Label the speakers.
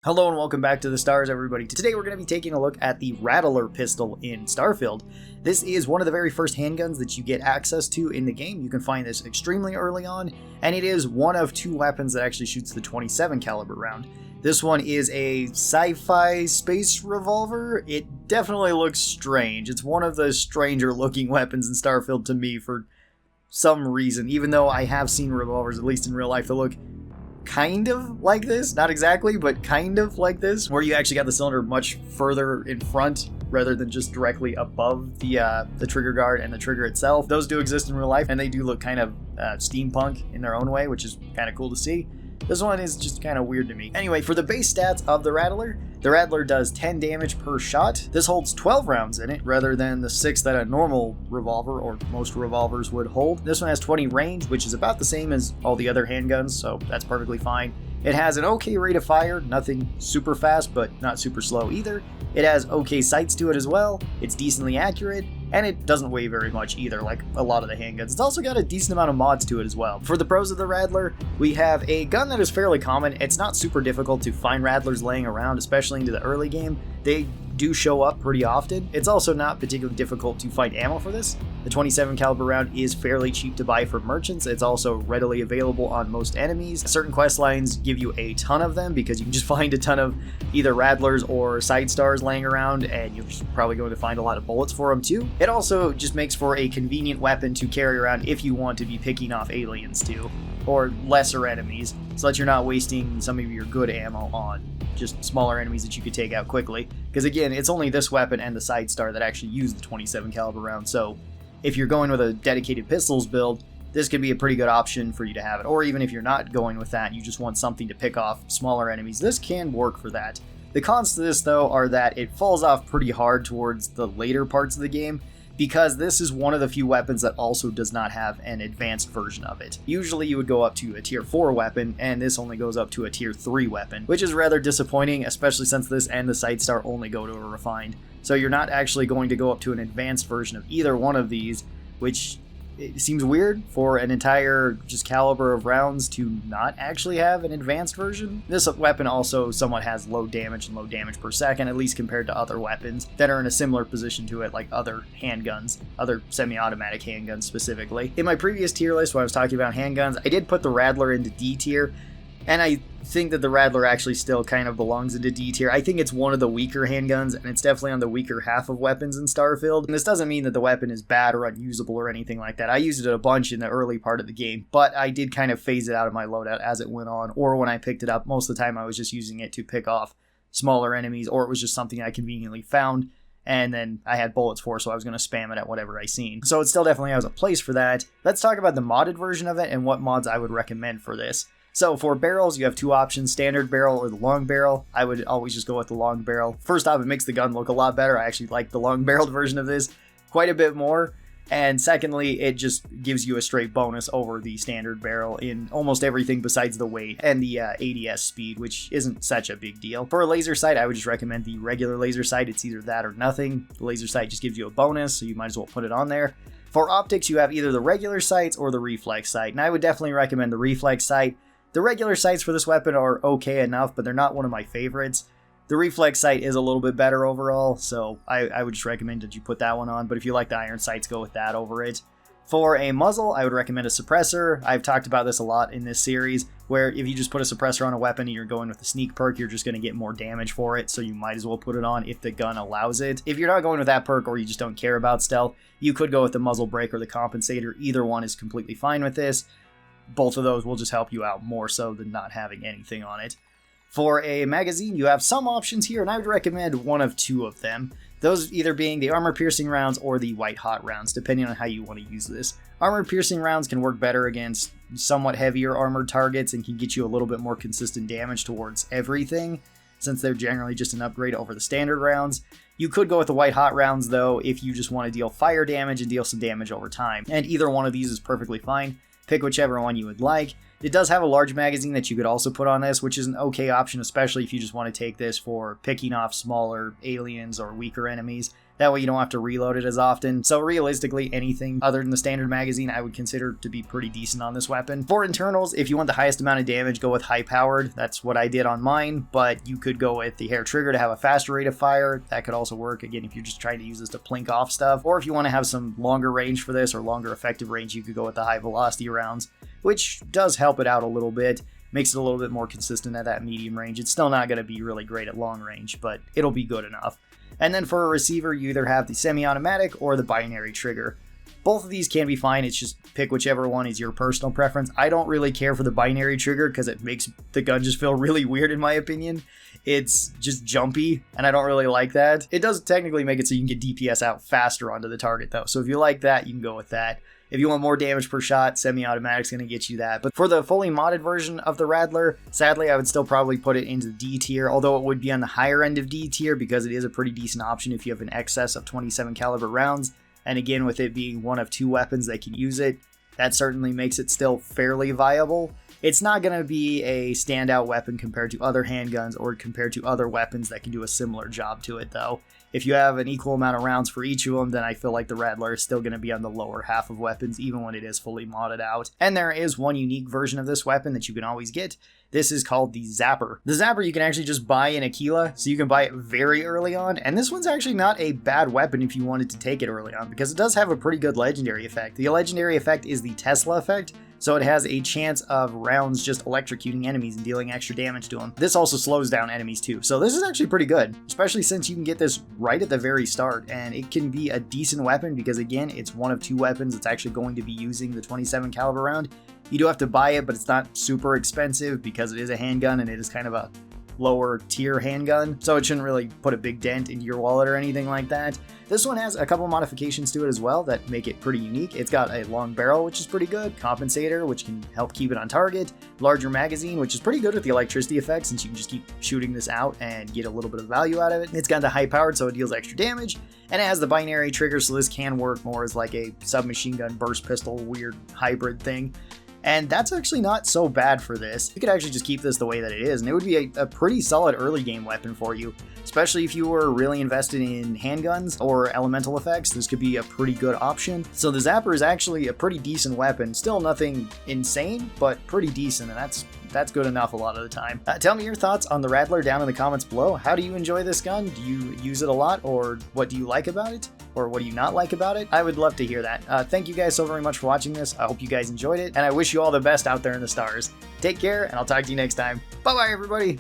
Speaker 1: Hello and welcome back to the stars, everybody. Today we're going to be taking a look at the Rattler pistol in Starfield. This is one of the very first handguns that you get access to in the game. You can find this extremely early on, and it is one of two weapons that actually shoots the 27 caliber round. This one is a sci-fi space revolver. It definitely looks strange. It's one of the stranger looking weapons in Starfield to me for some reason, even though I have seen revolvers, at least in real life, that look kind of like this, not exactly, but kind of like this, where you actually got the cylinder much further in front rather than just directly above the trigger guard and the trigger itself. Those do exist in real life, and they do look kind of steampunk in their own way, which is kind of cool to see. This one is just kind of weird to me. Anyway, for the base stats of the Rattler does 10 damage per shot. This holds 12 rounds in it, rather than the 6 that a normal revolver, or most revolvers, would hold. This one has 20 range, which is about the same as all the other handguns, so that's perfectly fine. It has an okay rate of fire, nothing super fast, but not super slow either. It has okay sights to it as well, it's decently accurate, and it doesn't weigh very much either, like a lot of the handguns. It's also got a decent amount of mods to it as well. For the pros of the Rattler, we have a gun that is fairly common. It's not super difficult to find Rattlers laying around, especially into the early game. They do show up pretty often. It's also not particularly difficult to find ammo for this. The 27 caliber round is fairly cheap to buy from merchants. It's also readily available on most enemies. Certain quest lines give you a ton of them because you can just find a ton of either Rattlers or side stars laying around, and you're probably going to find a lot of bullets for them too. It also just makes for a convenient weapon to carry around if you want to be picking off aliens too, or lesser enemies, so that you're not wasting some of your good ammo on just smaller enemies that you could take out quickly. Because again, it's only this weapon and the side star that actually use the 27 caliber round, so if you're going with a dedicated pistols build, this could be a pretty good option for you to have it. Or even if you're not going with that, you just want something to pick off smaller enemies, this can work for that. The cons to this, though, are that it falls off pretty hard towards the later parts of the game, because this is one of the few weapons that also does not have an advanced version of it. Usually you would go up to a tier 4 weapon, and this only goes up to a tier 3 weapon, which is rather disappointing, especially since this and the side star only go to a refined. So you're not actually going to go up to an advanced version of either one of these, which it seems weird for an entire just caliber of rounds to not actually have an advanced version. This weapon also somewhat has low damage and low damage per second, at least compared to other weapons that are in a similar position to it, like other handguns, other semi-automatic handguns specifically. In my previous tier list when I was talking about handguns, I did put the Rattler into D tier, and I think that the Rattler actually still kind of belongs into D tier. I think it's one of the weaker handguns, and it's definitely on the weaker half of weapons in Starfield. And this doesn't mean that the weapon is bad or unusable or anything like that. I used it a bunch in the early part of the game, but I did kind of phase it out of my loadout as it went on, or when I picked it up. Most of the time I was just using it to pick off smaller enemies, or it was just something I conveniently found, and then I had bullets for, so I was going to spam it at whatever I seen. So it still definitely has a place for that. Let's talk about the modded version of it and what mods I would recommend for this. So for barrels, you have two options, standard barrel or the long barrel. I would always just go with the long barrel. First off, it makes the gun look a lot better. I actually like the long barreled version of this quite a bit more. And secondly, it just gives you a straight bonus over the standard barrel in almost everything besides the weight and the ADS speed, which isn't such a big deal. For a laser sight, I would just recommend the regular laser sight. It's either that or nothing. The laser sight just gives you a bonus, so you might as well put it on there. For optics, you have either the regular sights or the reflex sight, and I would definitely recommend the reflex sight. The regular sights for this weapon are okay enough, but they're not one of my favorites. The reflex sight is a little bit better overall, so I would just recommend that you put that one on, but if you like the iron sights, go with that over it. For a muzzle, I would recommend a suppressor. I've talked about this a lot in this series, where if you just put a suppressor on a weapon and you're going with the sneak perk, you're just going to get more damage for it, so you might as well put it on if the gun allows it. If you're not going with that perk, or you just don't care about stealth, you could go with the muzzle brake or the compensator. Either one is completely fine with this. Both of those will just help you out more so than not having anything on it. For a magazine, you have some options here, and I would recommend one of two of them. Those either being the armor-piercing rounds or the white-hot rounds, depending on how you want to use this. Armor-piercing rounds can work better against somewhat heavier armored targets and can get you a little bit more consistent damage towards everything, since they're generally just an upgrade over the standard rounds. You could go with the white-hot rounds, though, if you just want to deal fire damage and deal some damage over time, and either one of these is perfectly fine. Pick whichever one you would like. It does have a large magazine that you could also put on this, which is an okay option, especially if you just want to take this for picking off smaller aliens or weaker enemies. That way you don't have to reload it as often. So realistically, anything other than the standard magazine I would consider to be pretty decent on this weapon. For internals, if you want the highest amount of damage, go with high powered. That's what I did on mine, but you could go with the hair trigger to have a faster rate of fire. That could also work, again, if you're just trying to use this to plink off stuff. Or if you want to have some longer range for this, or longer effective range, you could go with the high velocity rounds, which does help it out a little bit. Makes it a little bit more consistent at that medium range. It's still not going to be really great at long range, but it'll be good enough. And then for a receiver, you either have the semi-automatic or the binary trigger. Both of these can be fine, it's just pick whichever one is your personal preference. I don't really care for the binary trigger because it makes the gun just feel really weird in my opinion. It's just jumpy, and I don't really like that. It does technically make it so you can get DPS out faster onto the target though, so if you like that, you can go with that. If you want more damage per shot, semi-automatic's going to get you that. But for the fully modded version of the Rattler, sadly, I would still probably put it into the D tier, although it would be on the higher end of D tier because it is a pretty decent option if you have an excess of 27 caliber rounds. And again, with it being one of 2 weapons that can use it, that certainly makes it still fairly viable. It's not going to be a standout weapon compared to other handguns or compared to other weapons that can do a similar job to it, though. If you have an equal amount of rounds for each of them, then I feel like the Rattler is still going to be on the lower half of weapons, even when it is fully modded out. And there is one unique version of this weapon that you can always get. This is called the Zapper. The Zapper you can actually just buy in Aquila, so you can buy it very early on, and this one's actually not a bad weapon if you wanted to take it early on, because it does have a pretty good legendary effect. The legendary effect is the Tesla effect, so it has a chance of rounds just electrocuting enemies and dealing extra damage to them. This also slows down enemies too, so this is actually pretty good, especially since you can get this right at the very start, and it can be a decent weapon because again, it's one of 2 weapons that's actually going to be using the 27 caliber round. You do have to buy it, but it's not super expensive because it is a handgun and it is kind of a lower tier handgun, so it shouldn't really put a big dent into your wallet or anything like that. This one has a couple modifications to it as well that make it pretty unique. It's got a long barrel, which is pretty good, compensator, which can help keep it on target, larger magazine, which is pretty good with the electricity effect since you can just keep shooting this out and get a little bit of value out of it. It's got the high powered, so it deals extra damage, and it has the binary trigger, so this can work more as like a submachine gun burst pistol weird hybrid thing. And that's actually not so bad for this. You could actually just keep this the way that it is, and it would be a pretty solid early game weapon for you. Especially if you were really invested in handguns or elemental effects, this could be a pretty good option. So the Zapper is actually a pretty decent weapon. Still nothing insane, but pretty decent, and that's good enough a lot of the time. Tell me your thoughts on the Rattler down in the comments below. How do you enjoy this gun? Do you use it a lot, or what do you like about it? Or what do you not like about it? I would love to hear that. Thank you guys so very much for watching this. I hope you guys enjoyed it, and I wish you all the best out there in the stars. Take care, and I'll talk to you next time. Bye-bye, everybody!